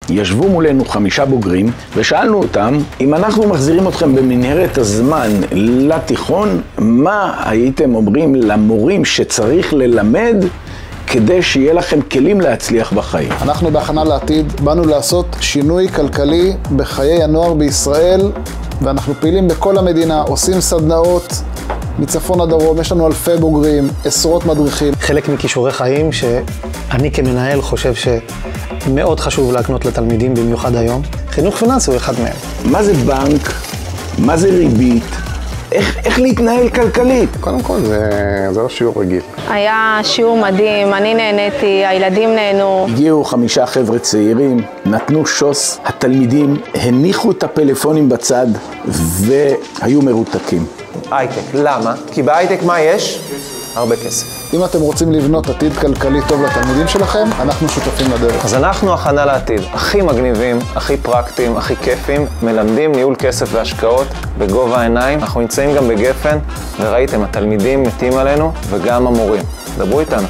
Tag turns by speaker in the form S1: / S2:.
S1: ישבו מולנו 5 בוגרים ושאלנו אותם, אם אנחנו מחזירים אתכם במנהרת הזמן לתיכון, מה הייתם אומרים למורים שצריך ללמד כדי שיהיה לכם כלים להצליח בחיים?
S2: אנחנו בהכנה לעתיד באנו לעשות שינוי כלכלי בחיי הנוער בישראל, ואנחנו פעילים בכל המדינה, עושים סדנאות מצפון הדרום, יש לנו אלפי בוגרים, עשרות מדריכים.
S3: חלק מכישורי חיים שאני כמנהל חושב שמאוד חשוב להקנות לתלמידים, במיוחד היום. חינוך פיננסי הוא אחד מהם.
S1: מה זה בנק? מה זה ריבית? איך להתנהל כלכלית?
S4: קודם כל זה לא שיעור רגיל.
S5: היה שיעור מדהים, אני נהניתי, הילדים נהנו.
S1: הגיעו 5 חבר'ה צעירים, נתנו שוס, התלמידים הניחו את הפלאפונים בצד והיו מרותקים.
S6: הייטק, למה? כי בהייטק מה יש? הרבה כסף.
S2: אם אתם רוצים לבנות עתיד כלכלי טוב לתלמידים שלכם, אנחנו שותפים לדרך.
S6: אז אנחנו הכנה לעתיד, הכי מגניבים, הכי פרקטיים, הכי כיפים, מלמדים ניהול כסף והשקעות בגובה העיניים. אנחנו נמצאים גם בגפן, וראיתם, התלמידים מתים עלינו וגם המורים. דברו איתנו.